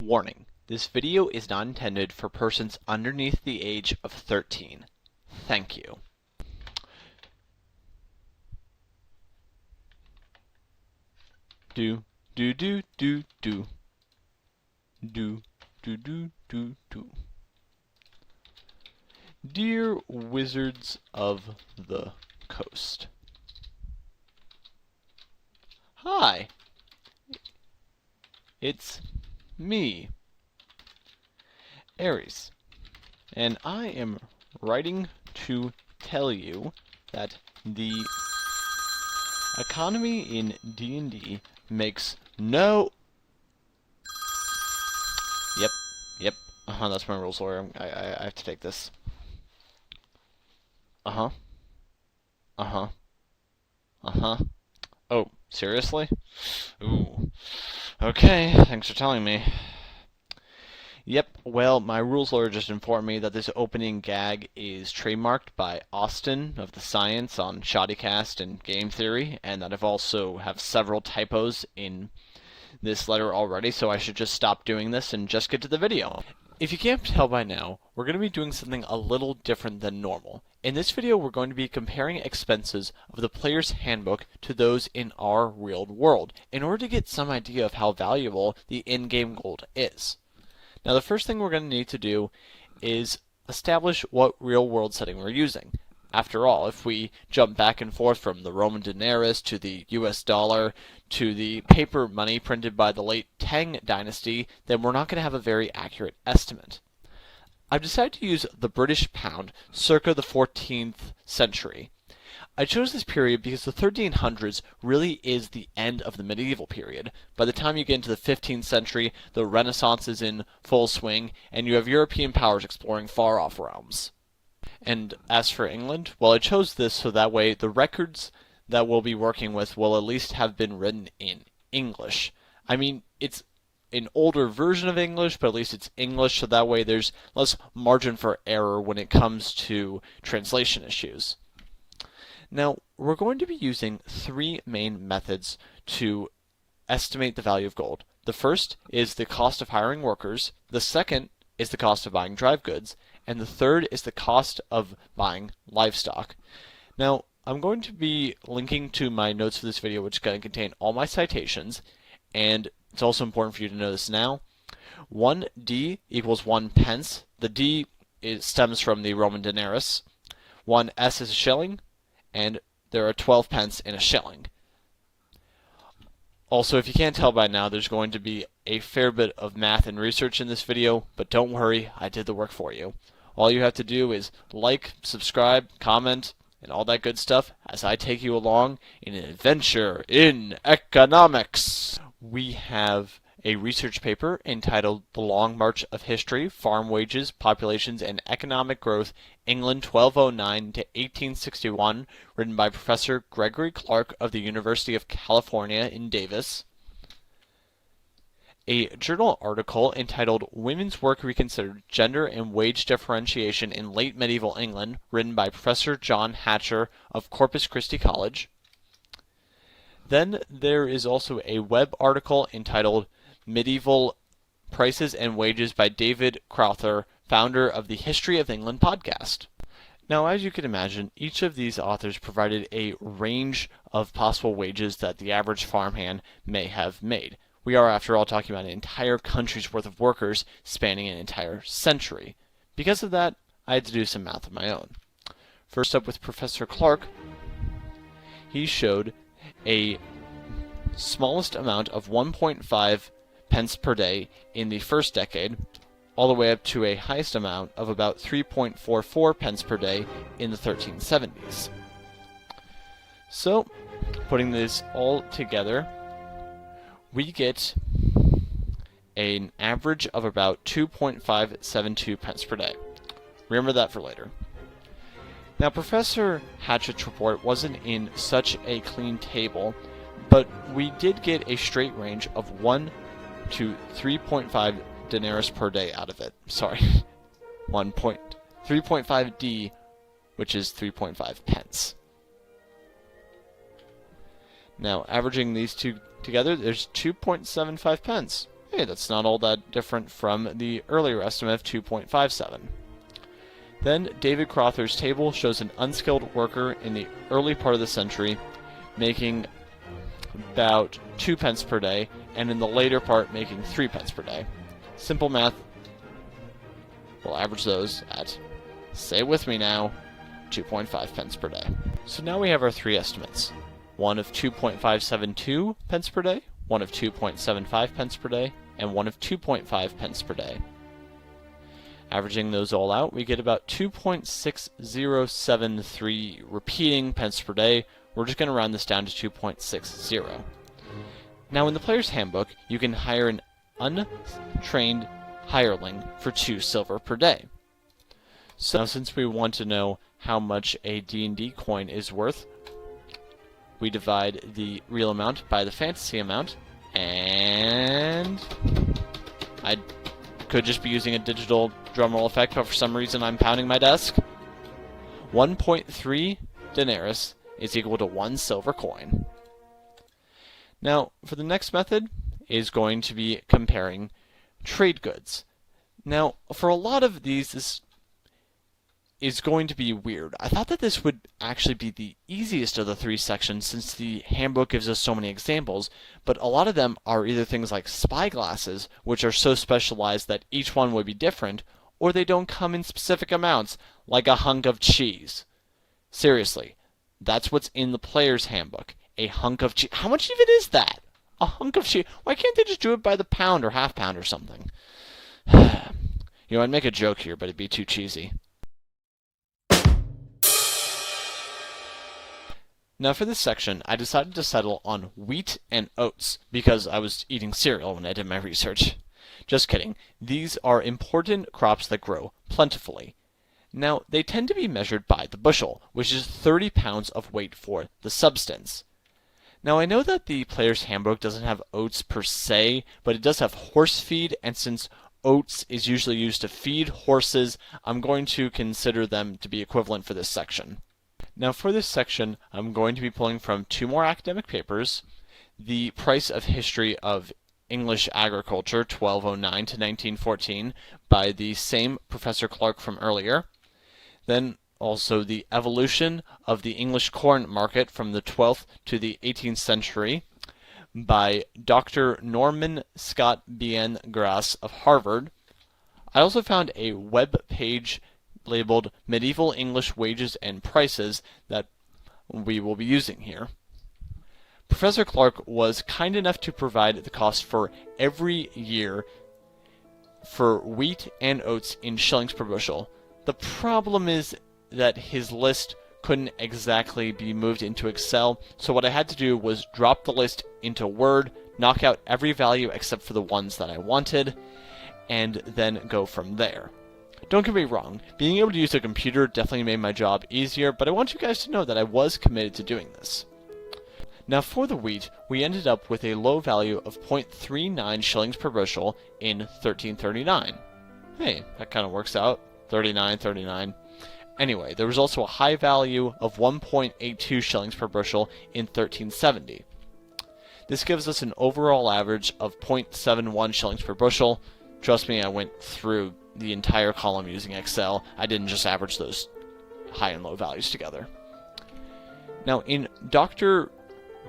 Warning: this video is not intended for persons underneath the age of 13. Thank you. Do do do do do do do do do do. Dear Wizards of the Coast. Hi. It's me, Aries, and I am writing to tell you that the economy in D&D makes no... Yep, that's my rules lawyer. I have to take this. Uh-huh. Oh, seriously? Ooh. Okay, thanks for telling me. Yep, well, my rules lawyer just informed me that this opening gag is trademarked by Austin of the Science on Shoddycast and Game Theory, and that I've also have several typos in this letter already, so I should just stop doing this and just get to the video. If you can't tell by now, we're going to be doing something a little different than normal. In this video, we're going to be comparing expenses of the player's handbook to those in our real world, in order to get some idea of how valuable the in-game gold is. Now, the first thing we're going to need to do is establish what real-world setting we're using. After all, if we jump back and forth from the Roman denarius to the US dollar to the paper money printed by the late Tang dynasty, then we're not going to have a very accurate estimate. I've decided to use the British pound circa the 14th century. I chose this period because the 1300s really is the end of the medieval period. By the time you get into the 15th century, the Renaissance is in full swing, and you have European powers exploring far-off realms. And as for England, well, I chose this so that way the records that we'll be working with will at least have been written in English. I mean, it's an older version of English, but at least it's English, so that way there's less margin for error when it comes to translation issues. Now, we're going to be using three main methods to estimate the value of gold. The first is the cost of hiring workers, the second is the cost of buying drive goods, and the third is the cost of buying livestock. Now, I'm going to be linking to my notes for this video, which is going to contain all my citations, and it's also important for you to know this now. 1D equals 1 pence. The D stems from the Roman denarius. 1S is a shilling, and there are 12 pence in a shilling. Also, if you can't tell by now, there's going to be a fair bit of math and research in this video, but don't worry, I did the work for you. All you have to do is like, subscribe, comment, and all that good stuff as I take you along in an adventure in economics. We have a research paper entitled The Long March of History, Farm Wages, Populations, and Economic Growth, England 1209 to 1861, written by Professor Gregory Clark of the University of California in Davis. A journal article entitled Women's Work Reconsidered, Gender and Wage Differentiation in Late Medieval England, written by Professor John Hatcher of Corpus Christi College. Then there is also a web article entitled Medieval Prices and Wages by David Crowther, founder of the History of England podcast. Now, as you can imagine, each of these authors provided a range of possible wages that the average farmhand may have made. We are, after all, talking about an entire country's worth of workers spanning an entire century. Because of that, I had to do some math of my own. First up with Professor Clark, he showed a smallest amount of 1.5 pence per day in the first decade, all the way up to a highest amount of about 3.44 pence per day in the 1370s. So, putting this all together, we get an average of about 2.572 pence per day. Remember that for later. Now, Professor Hatchett's report wasn't in such a clean table, but we did get a straight range of 1 to 3.5 denarius per day out of it. Sorry, 3.5D, which is 3.5 pence. Now, averaging these two together, there's 2.75 pence. Hey, that's not all that different from the earlier estimate of 2.57. Then, David Crowther's table shows an unskilled worker in the early part of the century making about 2 pence per day, and in the later part making 3 pence per day. Simple math. We'll average those at, say it with me now, 2.5 pence per day. So now we have our 3 estimates. One of 2.572 pence per day, one of 2.75 pence per day, and one of 2.5 pence per day. Averaging those all out, we get about 2.6073 repeating pence per day. We're just going to round this down to 2.60. Now in the player's handbook, you can hire an untrained hireling for 2 silver per day. So since we want to know how much a D&D coin is worth, we divide the real amount by the fantasy amount, and I could just be using a digital drumroll effect, but for some reason I'm pounding my desk. 1.3 denarius is equal to 1 silver coin. Now, for the next method is going to be comparing trade goods. Now, for a lot of these, this is going to be weird. I thought that this would actually be the easiest of the 3 sections since the handbook gives us so many examples, but a lot of them are either things like spyglasses, which are so specialized that each one would be different, or they don't come in specific amounts, like a hunk of cheese. Seriously, that's what's in the player's handbook. A hunk of cheese. How much even is that? A hunk of cheese. Why can't they just do it by the pound or half pound or something? I'd make a joke here, but it'd be too cheesy. Now for this section, I decided to settle on wheat and oats because I was eating cereal when I did my research. Just kidding. These are important crops that grow plentifully. Now, they tend to be measured by the bushel, which is 30 pounds of weight for the substance. Now, I know that the player's handbook doesn't have oats per se, but it does have horse feed, and since oats is usually used to feed horses, I'm going to consider them to be equivalent for this section. Now for this section, I'm going to be pulling from 2 more academic papers, The Price of History of English Agriculture, 1209 to 1914, by the same Professor Clark from earlier, then also The Evolution of the English Corn Market from the 12th to the 18th century, by Dr. Norman Scott Bien Grass of Harvard. I also found a web page labeled Medieval English Wages and Prices that we will be using here. Professor Clark was kind enough to provide the cost for every year for wheat and oats in shillings per bushel. The problem is that his list couldn't exactly be moved into Excel, so what I had to do was drop the list into Word, knock out every value except for the ones that I wanted, and then go from there. Don't get me wrong, being able to use a computer definitely made my job easier, but I want you guys to know that I was committed to doing this. Now for the wheat, we ended up with a low value of 0.39 shillings per bushel in 1339. Hey, that kind of works out. 39. Anyway, there was also a high value of 1.82 shillings per bushel in 1370. This gives us an overall average of 0.71 shillings per bushel. Trust me, I went through the entire column using Excel. I didn't just average those high and low values together. Now, in Dr.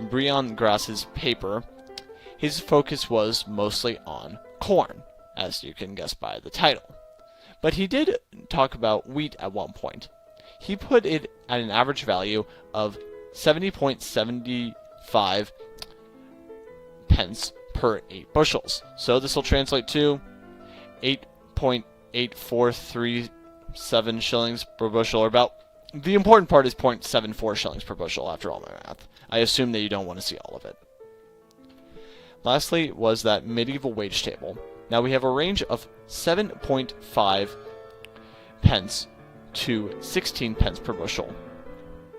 Brian Grass's paper, his focus was mostly on corn, as you can guess by the title. But he did talk about wheat at one point. He put it at an average value of 70.75 pence per 8 bushels. So this will translate to 8.8437 shillings per bushel, or about, the important part is 0.74 shillings per bushel after all my math. I assume that you don't want to see all of it. Lastly was that medieval wage table. Now we have a range of 7.5 pence to 16 pence per bushel.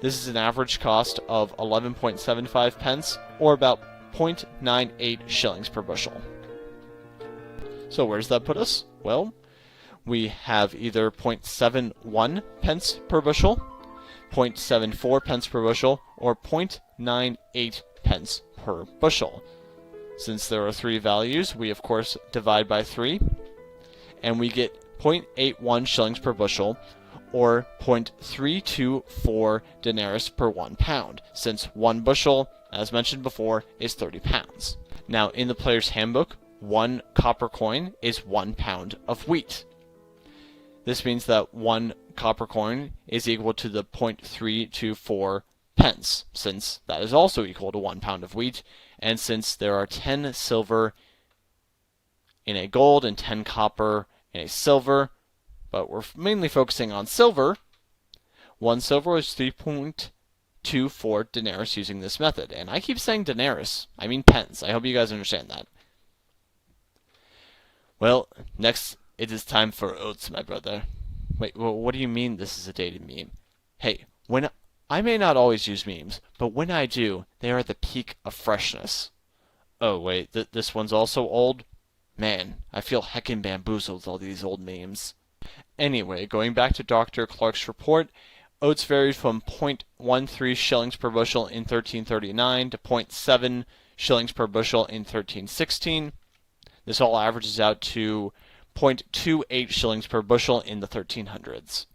This is an average cost of 11.75 pence, or about 0.98 shillings per bushel. So where does that put us? Well, we have either 0.71 pence per bushel, 0.74 pence per bushel, or 0.98 pence per bushel. Since there are 3 values, we of course divide by 3, and we get 0.81 shillings per bushel, or 0.324 denarius per 1 pound, since 1 bushel, as mentioned before, is 30 pounds. Now, in the player's handbook, 1 copper coin is 1 pound of wheat. This means that 1 copper coin is equal to the 0.324 pence, since that is also equal to 1 pound of wheat, and since there are 10 silver in a gold and 10 copper in a silver, but we're mainly focusing on silver, 1 silver is 3.24 denarius using this method. And I keep saying denarius, I mean pence. I hope you guys understand that. Well, next it is time for oats, my brother. Wait, well, what do you mean this is a dated meme? Hey, I may not always use memes, but when I do, they are at the peak of freshness. Oh, wait, this one's also old? Man, I feel heckin' bamboozled with all these old memes. Anyway, going back to Dr. Clark's report, oats varied from 0.13 shillings per bushel in 1339 to 0.7 shillings per bushel in 1316. This all averages out to 0.28 shillings per bushel in the 1300s.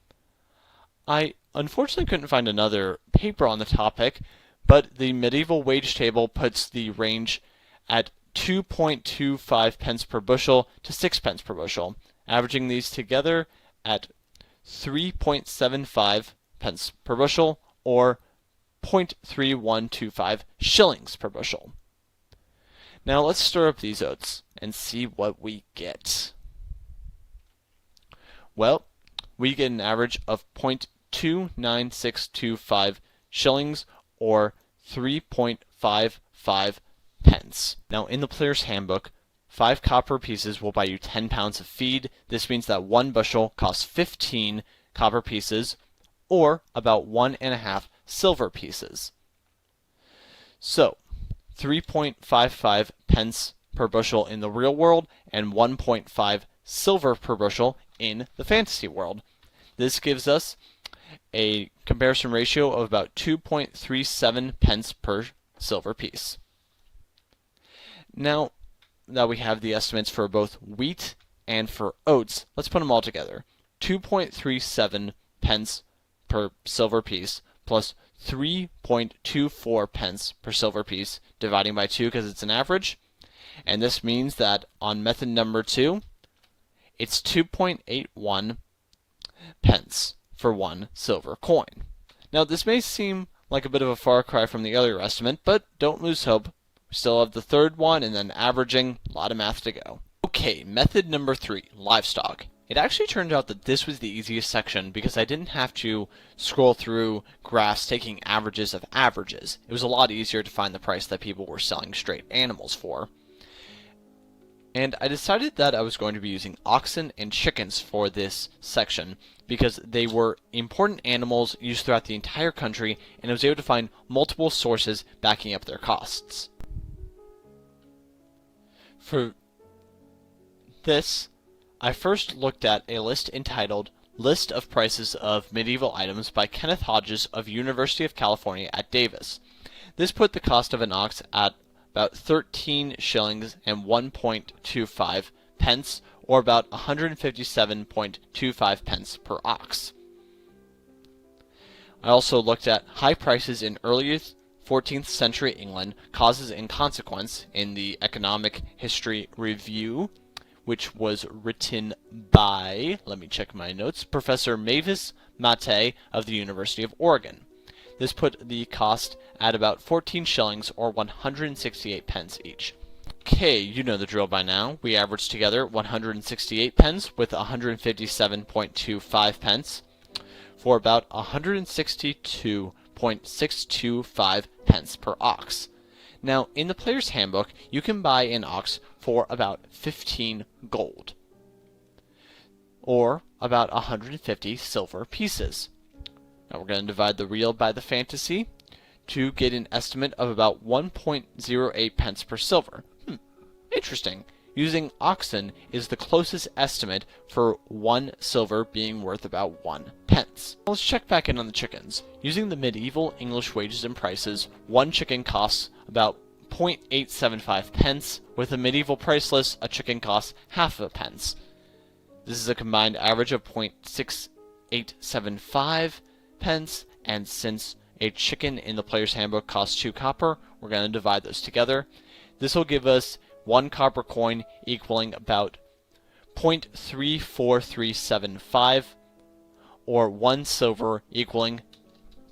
I unfortunately couldn't find another paper on the topic, but the medieval wage table puts the range at 2.25 pence per bushel to 6 pence per bushel, averaging these together at 3.75 pence per bushel, or 0.3125 shillings per bushel. Now let's stir up these oats and see what we get. Well, we get an average of 0.29625 shillings, or 3.55 pence. Now, in the player's handbook, 5 copper pieces will buy you 10 pounds of feed. This means that 1 bushel costs 15 copper pieces, or about 1.5 silver pieces. So, 3.55 pence per bushel in the real world, and 1.5 silver per bushel in the fantasy world. This gives us a comparison ratio of about 2.37 pence per silver piece. Now that we have the estimates for both wheat and for oats, let's put them all together. 2.37 pence per silver piece plus 3.24 pence per silver piece, dividing by 2 because it's an average. And this means that on method number 2, it's 2.81 pence for 1 silver coin. Now, this may seem like a bit of a far cry from the earlier estimate, but don't lose hope. We still have the third one, and then averaging, a lot of math to go. Okay, method number 3, livestock. It actually turned out that this was the easiest section because I didn't have to scroll through graphs taking averages of averages. It was a lot easier to find the price that people were selling straight animals for. And I decided that I was going to be using oxen and chickens for this section because they were important animals used throughout the entire country, and I was able to find multiple sources backing up their costs. For this, I first looked at a list entitled List of Prices of Medieval Items by Kenneth Hodges of University of California at Davis. This put the cost of an ox at about 13 shillings and 1.25 pence, or about 157.25 pence per ox. I also looked at high prices in early 14th century England, causes and consequence in the Economic History Review, which was written by, let me check my notes, Professor Mavis Mate of the University of Oregon. This put the cost at about 14 shillings or 168 pence each. Okay, you know the drill by now. We averaged together 168 pence with 157.25 pence for about 162.625 pence per ox. Now, in the player's handbook, you can buy an ox for about 15 gold, or about 150 silver pieces. Now we're going to divide the real by the fantasy to get an estimate of about 1.08 pence per silver. Interesting. Using oxen is the closest estimate for 1 silver being worth about 1 pence. Let's check back in on the chickens. Using the medieval English wages and prices, 1 chicken costs about 0.875 pence. With a medieval price list, a chicken costs half a pence. This is a combined average of 0.6875 pence, and since a chicken in the player's handbook costs 2 copper, we're going to divide those together. This will give us 1 copper coin equaling about 0.34375, or 1 silver equaling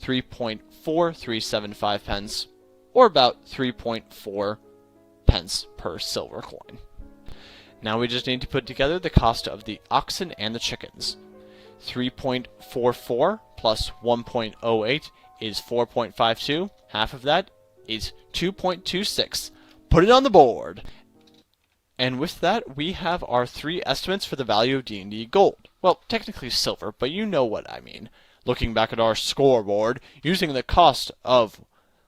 3.4375 pence, or about 3.4 pence per silver coin. Now we just need to put together the cost of the oxen and the chickens. 3.44 plus 1.08 is 4.52. Half of that is 2.26. Put it on the board! And with that, we have our 3 estimates for the value of D&D gold. Well, technically silver, but you know what I mean. Looking back at our scoreboard, using the cost of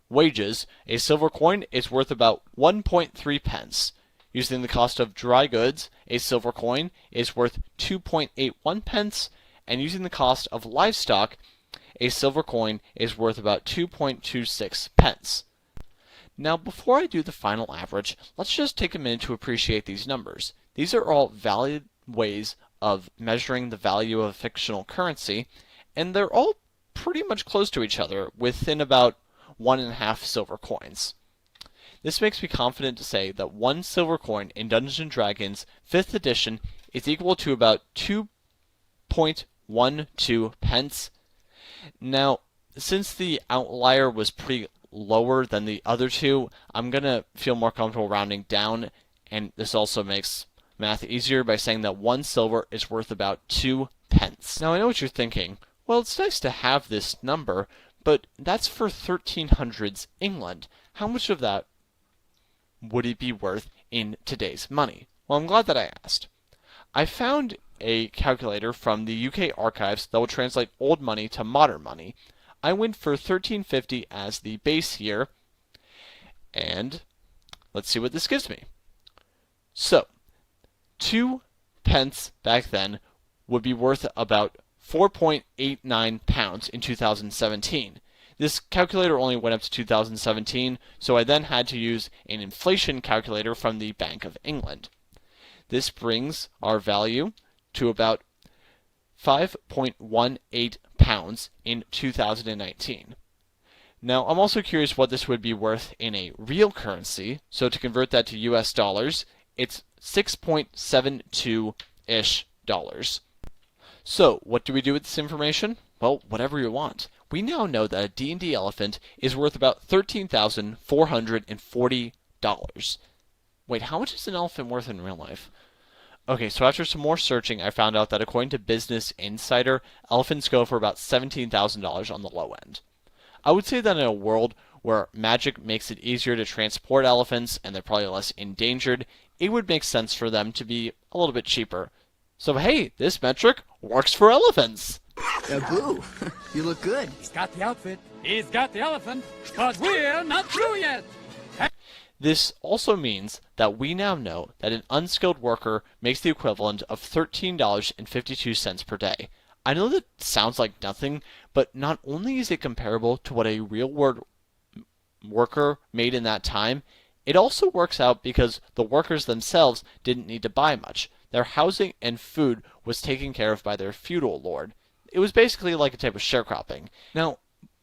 wages, a silver coin is worth about 1.3 pence. Using the cost of dry goods, a silver coin is worth 2.81 pence, and using the cost of livestock, a silver coin is worth about 2.26 pence. Now, before I do the final average, let's just take a minute to appreciate these numbers. These are all valid ways of measuring the value of a fictional currency, and they're all pretty much close to each other, within about 1.5 silver coins. This makes me confident to say that 1 silver coin in Dungeons & Dragons 5th edition is equal to about 2.12 pence. Now, since the outlier was pretty lower than the other two, I'm going to feel more comfortable rounding down, and this also makes math easier by saying that 1 silver is worth about 2 pence. Now, I know what you're thinking. Well, it's nice to have this number, but that's for 1300s England. How much of that would it be worth in today's money? Well, I'm glad that I asked. I found a calculator from the UK archives that will translate old money to modern money. I went for 1350 as the base year, and let's see what this gives me. So, 2 pence back then would be worth about 4.89 pounds in 2017. This calculator only went up to 2017, so I then had to use an inflation calculator from the Bank of England. This brings our value to about 5.18 pounds in 2019. Now, I'm also curious what this would be worth in a real currency, so to convert that to US dollars, it's 6.72-ish dollars. So, what do we do with this information? Well, whatever you want. We now know that a D&D elephant is worth about $13,440. Wait, how much is an elephant worth in real life? Okay, so after some more searching, I found out that according to Business Insider, elephants go for about $17,000 on the low end. I would say that in a world where magic makes it easier to transport elephants and they're probably less endangered, it would make sense for them to be a little bit cheaper. So hey, this metric works for elephants! Boo, you look good. He's got the outfit, he's got the elephant, cause we're not through yet! This also means that we now know that an unskilled worker makes the equivalent of $13.52 per day. I know that sounds like nothing, but not only is it comparable to what a real-world worker made in that time, it also works out because the workers themselves didn't need to buy much. Their housing and food was taken care of by their feudal lord. It was basically like a type of sharecropping. Now,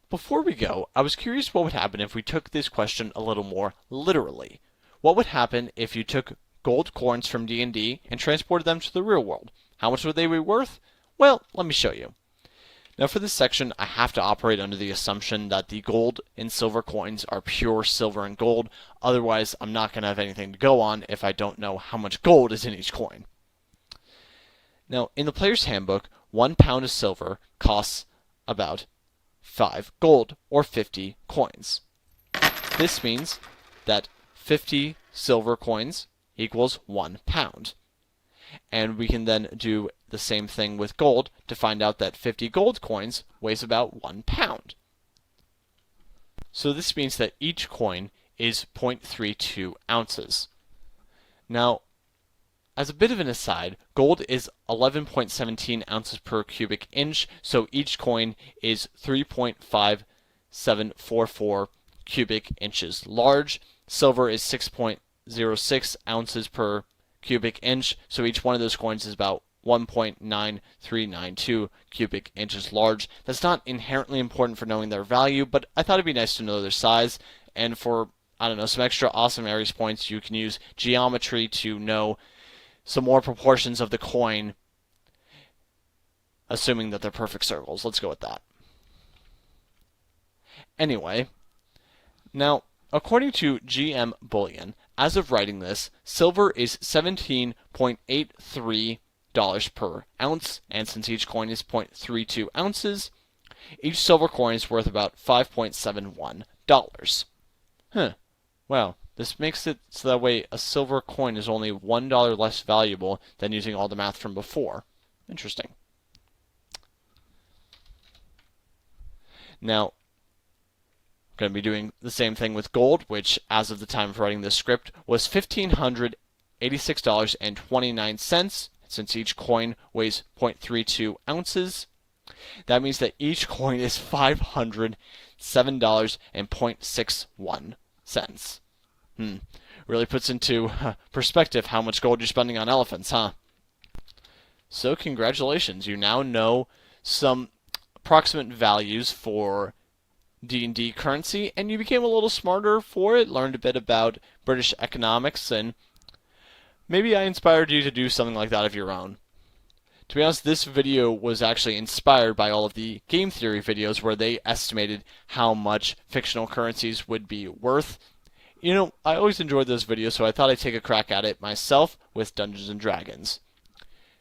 before we go, I was curious what would happen if we took this question a little more literally. What would happen if you took gold coins from D&D and transported them to the real world? How much would they be worth? Well, let me show you. Now for this section, I have to operate under the assumption that the gold and silver coins are pure silver and gold. Otherwise, I'm not going to have anything to go on if I don't know how much gold is in each coin. Now, in the player's handbook, 1 pound of silver costs about 5 gold, or 50 coins. This means that 50 silver coins equals 1 pound. And we can then do the same thing with gold to find out that 50 gold coins weighs about 1 pound. So this means that each coin is 0.32 ounces. Now, as a bit of an aside, gold is 11.17 ounces per cubic inch, so each coin is 3.5744 cubic inches large. Silver is 6.06 ounces per cubic inch, so each one of those coins is about 1.9392 cubic inches large. That's not inherently important for knowing their value, but I thought it'd be nice to know their size. And for, I don't know, some extra awesome Aries points, you can use geometry to know some more proportions of the coin, assuming that they're perfect circles. Let's go with that. Anyway, now, according to GM Bullion, as of writing this, silver is $17.83 per ounce, and since each coin is 0.32 ounces, each silver coin is worth about $5.71. Wow, this makes it so that way a silver coin is only $1 less valuable than using all the math from before. Interesting. Now, going to be doing the same thing with gold, which, as of the time of writing this script, was $1,586.29. Since each coin weighs 0.32 ounces, that means that each coin is $507.61. Really puts into perspective how much gold you're spending on elephants, huh? So congratulations, you now know some approximate values for D&D currency, and you became a little smarter for it, learned a bit about British economics, and maybe I inspired you to do something like that of your own. To be honest, this video was actually inspired by all of the game theory videos where they estimated how much fictional currencies would be worth. You know, I always enjoyed those videos, so I thought I'd take a crack at it myself with Dungeons & Dragons.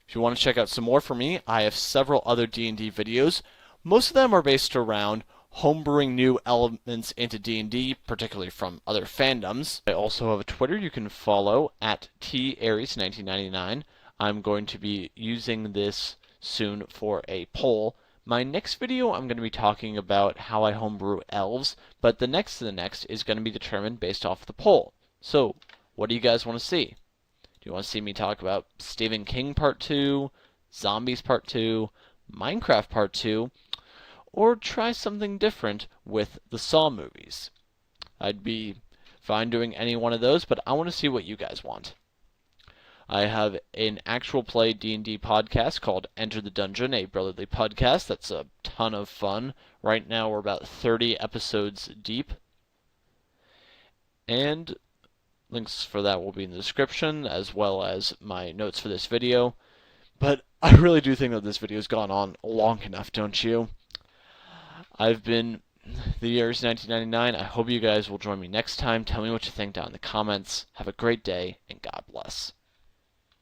If you want to check out some more from me, I have several other D&D videos. Most of them are based around homebrewing new elements into D&D, particularly from other fandoms. I also have a Twitter you can follow at TAries1999. I'm going to be using this soon for a poll. My next video, I'm going to be talking about how I homebrew elves, but the next to the next is going to be determined based off the poll. So, what do you guys want to see? Do you want to see me talk about Stephen King Part 2, Zombies Part 2, Minecraft Part 2, or try something different with the Saw movies? I'd be fine doing any one of those, but I want to see what you guys want. I have an actual play D&D podcast called Enter the Dungeon, a brotherly podcast that's a ton of fun. Right now we're about 30 episodes deep. And links for that will be in the description, as well as my notes for this video. But I really do think that this video has gone on long enough, don't you? I've been the years 1999. I hope you guys will join me next time. Tell me what you think down in the comments. Have a great day, and God bless.